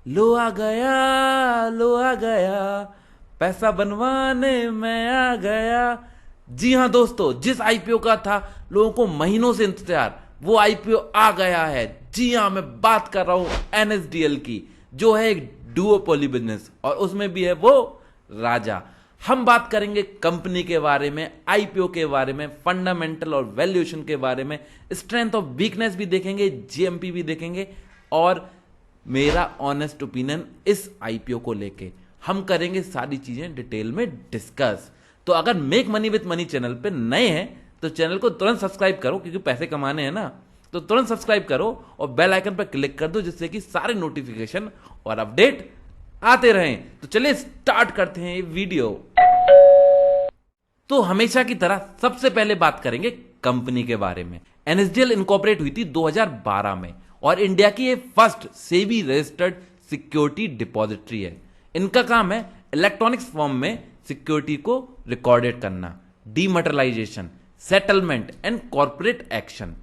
लो आ गया, पैसा बनवाने मैं आ गया। जी हाँ दोस्तों, जिस आईपीओ का था लोगों को महीनों से इंतजार, वो आईपीओ आ गया है। जी हाँ, मैं बात कर रहा हूं एनएसडीएल की, जो है एक डुओपोली बिजनेस, और उसमें भी है वो राजा। हम बात करेंगे कंपनी के बारे में, आईपीओ के बारे में, फंडामेंटल और वैल्यूएशन के बारे में, स्ट्रेंथ और वीकनेस भी देखेंगे, जीएमपी भी देखेंगे, और मेरा ऑनेस्ट ओपिनियन इस आईपीओ को लेके। हम करेंगे सारी चीजें डिटेल में डिस्कस। तो अगर make money with money channel पे नए हैं तो चैनल को तुरंत सब्सक्राइब करो, क्योंकि पैसे कमाने हैं ना। तो तुरंत सब्सक्राइब करो और बेल आइकन पर क्लिक कर दो, जिससे कि सारे नोटिफिकेशन और अपडेट आते रहें। तो चलिए स्टार्ट करते हैं ये वीडियो। तो हमेशा की तरह सबसे पहले बात करेंगे कंपनी के बारे में। एनएसडीएल इनकॉर्पोरेट हुई थी 2012 में, और इंडिया की ये first SEBI registered security depository है। इनका काम है इलेक्ट्रॉनिक्स फॉर्म में सिक्योरिटी को रिकॉर्डेड करना, dematerialisation, settlement and corporate action.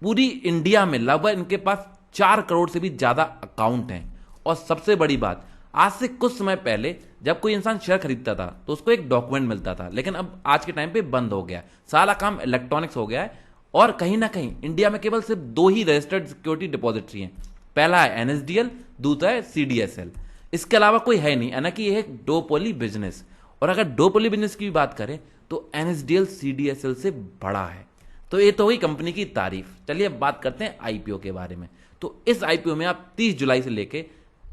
पूरी इंडिया में लगभग इनके पास 4 करोड़ से भी ज्यादा अकाउंट हैं। और सबसे बड़ी बात, आज से कुछ समय पहले जब कोई इंसान शेयर खरीदता था तो उसको एक डॉक्यूमेंट मिलता था, लेकिन अब आज के टाइम पे बंद हो गया। सारा काम इलेक्ट्रॉनिक्स हो गया है, और कहीं ना कहीं इंडिया में केवल सिर्फ 2 ही रजिस्टर्ड सिक्योरिटी डिपॉजिटरी हैं। पहला है एनएसडीएल, दूसरा है सीडीएसएल। इसके अलावा कोई है नहीं, यानी कि यह एक डोपोली बिजनेस। और अगर डोपोली बिजनेस की भी बात करें तो एनएसडीएल सीडीएसएल से बड़ा है। तो ये तो हुई कंपनी की तारीफ। चलिए अब बात करते हैं आईपीओ के बारे में। तो इस आईपीओ में आप 30 जुलाई से लेके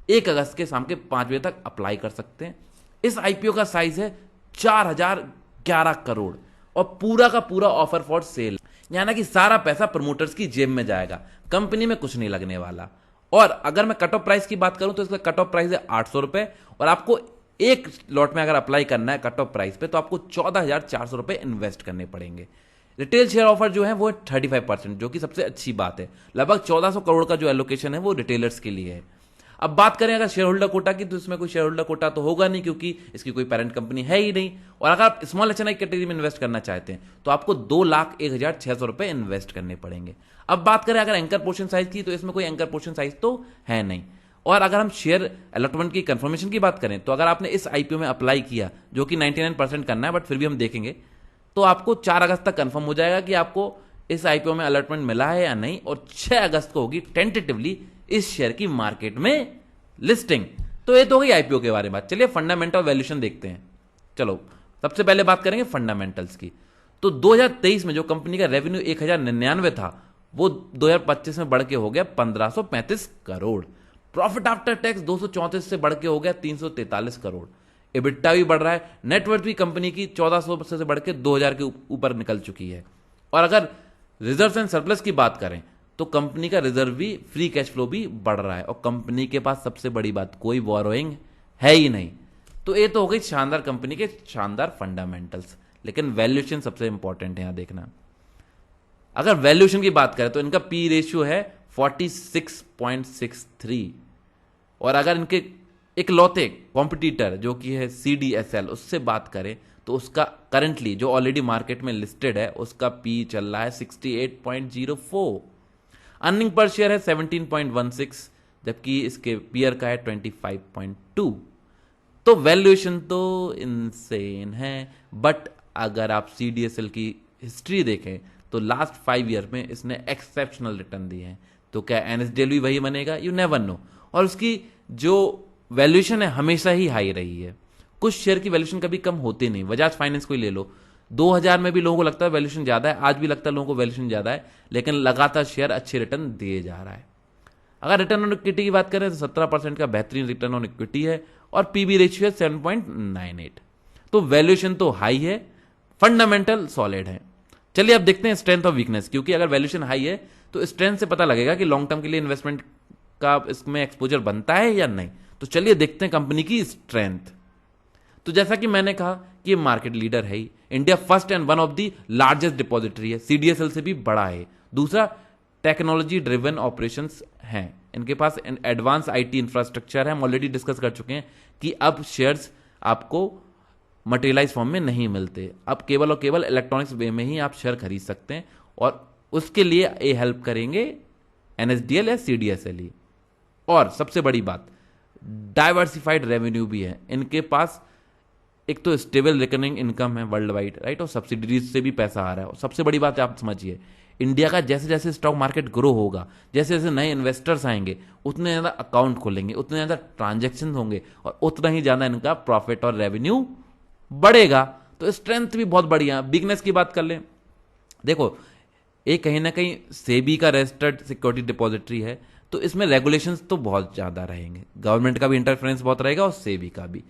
1 अगस्त के शाम के 5 बजे तक अप्लाई कर सकते हैं। इस आईपीओ का साइज है 4011 करोड़, और पूरा का पूरा ऑफर फॉर सेल, यानी कि सारा पैसा प्रमोटर्स की जेब में जाएगा, कंपनी में कुछ नहीं लगने वाला। और अगर मैं कट ऑफ प्राइस की बात करूं तो इसका कट ऑफ प्राइस है 800 रुपए, और आपको एक लॉट में अगर अप्लाई करना है कट ऑफ प्राइस पे तो आपको 14,400 रुपए इन्वेस्ट करने पड़ेंगे। रिटेल शेयर ऑफर जो है वो 35%, जो कि सबसे अच्छी बात है। लगभग 1400 करोड़ का जो एलोकेशन है वो रिटेलर्स के लिए है। अब बात करें अगर शेयर होल्डर कोटा की, तो इसमें कोई शेयर होल्डर कोटा तो होगा नहीं, क्योंकि इसकी कोई पेरेंट कंपनी है ही नहीं। और अगर आप स्मॉल एचएनआई कैटेगरी में इन्वेस्ट करना चाहते हैं तो आपको 2,01,600 रुपए इन्वेस्ट करने पड़ेंगे। अब बात करें अगर एंकर पोर्शन साइज की, तो इसमें कोई एंकर पोर्शन साइज तो है नहीं। और अगर हम शेयर अलॉटमेंट की कंफर्मेशन की बात करें, तो अगर आपने इस आईपीओ में अप्लाई किया, जो कि 99% करना है, बट फिर भी हम देखेंगे, तो आपको 4 अगस्त तक कंफर्म हो जाएगा कि आपको इस आईपीओ में अलॉटमेंट मिला है या नहीं। और 6 अगस्त को होगी टेंटेटिवली इस शेयर की मार्केट में लिस्टिंग। तो ये तो हो गई आईपीओ के बारे में बात। चलिए फंडामेंटल वैल्यूएशन देखते हैं। चलो सबसे पहले बात करेंगे फंडामेंटल्स की। तो 2023 में जो कंपनी का रेवेन्यू 1099 था, वो 2025 में बढ़ के हो गया 1535 करोड़। प्रॉफिट आफ्टर टैक्स 234 से बढ़ के हो गया 343 करोड़। एबिटा भी बढ़ रहा है। नेटवर्थ भी कंपनी की 1400 से बढ़ के 2000 के ऊपर निकल चुकी है। और अगर रिजर्व एंड सरप्लस की बात करें तो कंपनी का रिजर्व भी, फ्री कैश फ्लो भी बढ़ रहा है। और कंपनी के पास सबसे बड़ी बात, कोई बोरोइंग है ही नहीं। तो ये तो हो गई शानदार कंपनी के शानदार फंडामेंटल्स। लेकिन वैल्यूएशन सबसे इंपॉर्टेंट है यहां देखना। अगर वैल्यूएशन की बात करें तो इनका पी रेशियो है 46.63। और अगर इनके एक लौते कॉम्पिटिटर जो कि है सीडीएसएल, उससे बात करें तो उसका करंटली जो ऑलरेडी मार्केट में लिस्टेड है, उसका पी चल रहा है 68.04। अर्निंग पर शेयर है 17.16, जबकि इसके पीयर का है 25.2। तो वैल्यूएशन तो इनसेन है। बट अगर आप सीडीएसएल की हिस्ट्री देखें तो लास्ट 5 ईयर में इसने एक्सेप्शनल रिटर्न दिए हैं। तो क्या एनएसडीएल भी वही बनेगा? You never know. और उसकी जो वैल्यूएशन है हमेशा ही हाई रही है। कुछ शेयर की वैल्यूएशन कभी कम होती नहीं। बजाज फाइनेंस को ही ले लो, 2000 में भी लोगों को लगता है वैल्यूएशन ज्यादा है, आज भी लगता है लोगों को वैल्यूएशन ज्यादा है, लेकिन लगातार शेयर अच्छे रिटर्न दिए जा रहा है। अगर रिटर्न ऑन इक्विटी की बात करें तो 17% का बेहतरीन रिटर्न ऑन इक्विटी है, और पीबी रेशियो है 7.98। तो वैल्यूएशन तो हाई है, फंडामेंटल सॉलिड है। चलिए अब देखते हैं स्ट्रेंथ और वीकनेस, क्योंकि अगर वैल्यूएशन हाई है तो स्ट्रेंथ से पता लगेगा कि लॉन्ग टर्म के लिए इन्वेस्टमेंट का इसमें एक्सपोजर बनता है या नहीं। तो चलिए देखते हैं कंपनी की स्ट्रेंथ। तो जैसा कि मैंने कहा कि ये मार्केट लीडर है ही, India first and one of the largest depository है, सीडीएसएल से भी बड़ा है। दूसरा, टेक्नोलॉजी ड्रिवन ऑपरेशंस हैं, इनके पास एडवांस आईटी इंफ्रास्ट्रक्चर है। हम ऑलरेडी डिस्कस कर चुके हैं कि अब शेयर्स आपको मटेरियलाइज फॉर्म में नहीं मिलते, अब केवल और केवल इलेक्ट्रॉनिक्स वे में ही आप शेयर खरीद सकते हैं, और उसके लिए ये हेल्प करेंगे एनएसडीएल या सीडीएसएल ही। और सबसे बड़ी बात, डाइवर्सिफाइड रेवेन्यू भी है इनके पास। एक तो स्टेबल रिकरिंग इनकम है वर्ल्ड वाइड, राइट, और सब्सिडीज से भी पैसा आ रहा है। और सबसे बड़ी बात है, आप समझिए, इंडिया का जैसे जैसे स्टॉक मार्केट ग्रो होगा, जैसे जैसे नए इन्वेस्टर्स आएंगे, उतने ज़्यादा अकाउंट खोलेंगे, उतने ज़्यादा ट्रांजेक्शन होंगे, और उतना ही ज़्यादा इनका प्रॉफिट और रेवेन्यू बढ़ेगा। तो स्ट्रेंथ भी बहुत बढ़िया। वीकनेस की बात कर लें, देखो, ये कहीं ना कहीं सेबी का रजिस्टर्ड सिक्योरिटी डिपॉजिटरी है, तो इसमें रेगुलेशंस तो बहुत ज़्यादा रहेंगे, गवर्नमेंट का भी इंटरफेरेंस बहुत रहेगा और सेबी का भी।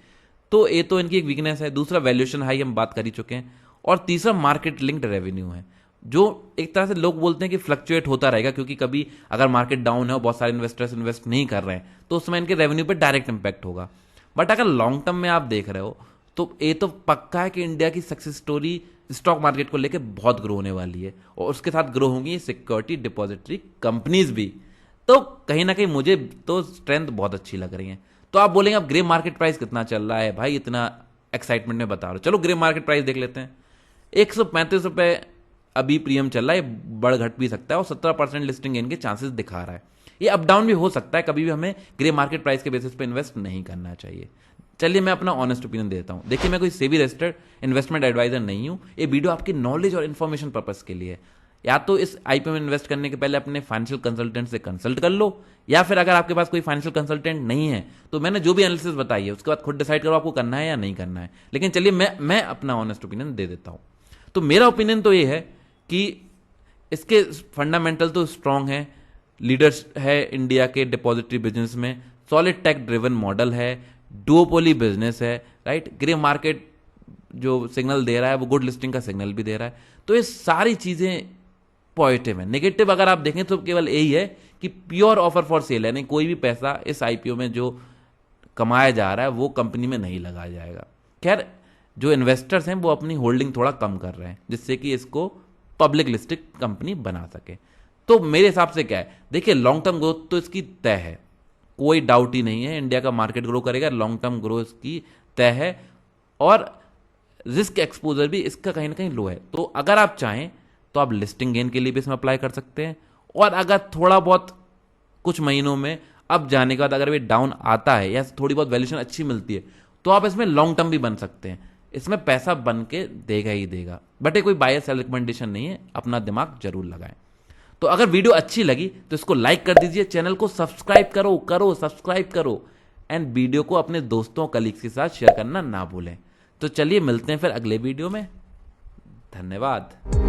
तो ये तो इनकी एक वीकनेस है। दूसरा, वैल्यूएशन हाई, हम बात कर ही चुके हैं। और तीसरा, मार्केट लिंक्ड रेवेन्यू है, जो एक तरह से लोग बोलते हैं कि फ्लक्चुएट होता रहेगा, क्योंकि कभी अगर मार्केट डाउन है और बहुत सारे इन्वेस्टर्स इन्वेस्ट नहीं कर रहे हैं तो उसमें इनके रेवेन्यू पे डायरेक्ट इंपैक्ट होगा। बट अगर लॉन्ग टर्म में आप देख रहे हो तो ये तो पक्का है कि इंडिया की सक्सेस स्टोरी स्टॉक मार्केट को लेकर बहुत ग्रो होने वाली है, और उसके साथ ग्रो होंगी सिक्योरिटी डिपॉजिटरी कंपनीज भी। तो कहीं ना कहीं मुझे तो स्ट्रेंथ बहुत अच्छी लग रही है। तो आप बोलेंगे अब ग्रे मार्केट प्राइस कितना चल रहा है भाई, इतना एक्साइटमेंट में बता रहा हूं। चलो ग्रे मार्केट प्राइस देख लेते हैं। 135 रुपए अभी प्रीमियम चल रहा है, बढ़ घट भी सकता है, और 17% लिस्टिंग गेन के चांसेस दिखा रहा है। ये अप डाउन भी हो सकता है, कभी भी हमें ग्रे मार्केट प्राइस के बेसिस पे इन्वेस्ट नहीं करना चाहिए। चलिए मैं अपना ऑनेस्ट ओपिनियन देता हूं। देखिए, मैं कोई सेबी रजिस्टर्ड इन्वेस्टमेंट एडवाइजर नहीं हूं। ये वीडियो आपकी नॉलेज और इन्फॉर्मेशन पर्पस के लिए है। या तो इस आईपीओ में इन्वेस्ट करने के पहले अपने फाइनेंशियल कंसल्टेंट से कंसल्ट कर लो, या फिर अगर आपके पास कोई फाइनेंशियल कंसल्टेंट नहीं है तो मैंने जो भी एनालिसिस बताई है उसके बाद खुद डिसाइड करो आपको करना है या नहीं करना है। लेकिन चलिए मैं अपना ऑनेस्ट ओपिनियन दे देता हूं। तो मेरा ओपिनियन तो ये है कि इसके फंडामेंटल तो स्ट्रांग है, लीडर्स है इंडिया के डिपॉजिटरी बिजनेस में, सॉलिड टेक ड्रिवन मॉडल है, डुओपोली बिजनेस है, राइट, ग्रे मार्केट जो सिग्नल दे रहा है वो गुड लिस्टिंग का सिग्नल भी दे रहा है। तो ये सारी चीजें पॉजिटिव है। नेगेटिव अगर आप देखें तो केवल यही है कि प्योर ऑफर फॉर सेल है, नहीं, कोई भी पैसा इस आईपीओ में जो कमाया जा रहा है वो कंपनी में नहीं लगाया जाएगा। खैर, जो इन्वेस्टर्स हैं वो अपनी होल्डिंग थोड़ा कम कर रहे हैं, जिससे कि इसको पब्लिक लिस्टेड कंपनी बना सके। तो मेरे हिसाब से क्या है, देखिए, लॉन्ग टर्म ग्रोथ तो इसकी तय है, कोई डाउट ही नहीं है। इंडिया का मार्केट ग्रो करेगा, लॉन्ग टर्म ग्रोथ इसकी तय है, और रिस्क एक्सपोजर भी इसका कहीं ना कहीं लो है। तो अगर आप चाहें तो आप लिस्टिंग गेन के लिए भी इसमें अप्लाई कर सकते हैं, और अगर थोड़ा बहुत कुछ महीनों में अब जाने के बाद अगर ये डाउन आता है या थोड़ी बहुत वैल्यूएशन अच्छी मिलती है तो आप इसमें लॉन्ग टर्म भी बन सकते हैं। इसमें पैसा बन के देगा ही देगा, बट ये कोई बाय सेल रिकमेंडेशन नहीं है, अपना दिमाग जरूर लगाएं। तो अगर वीडियो अच्छी लगी तो इसको लाइक कर दीजिए, चैनल को सब्सक्राइब सब्सक्राइब करो, एंड वीडियो को अपने दोस्तों कलीग्स के साथ शेयर करना ना भूलें। तो चलिए मिलते हैं फिर अगले वीडियो में। धन्यवाद।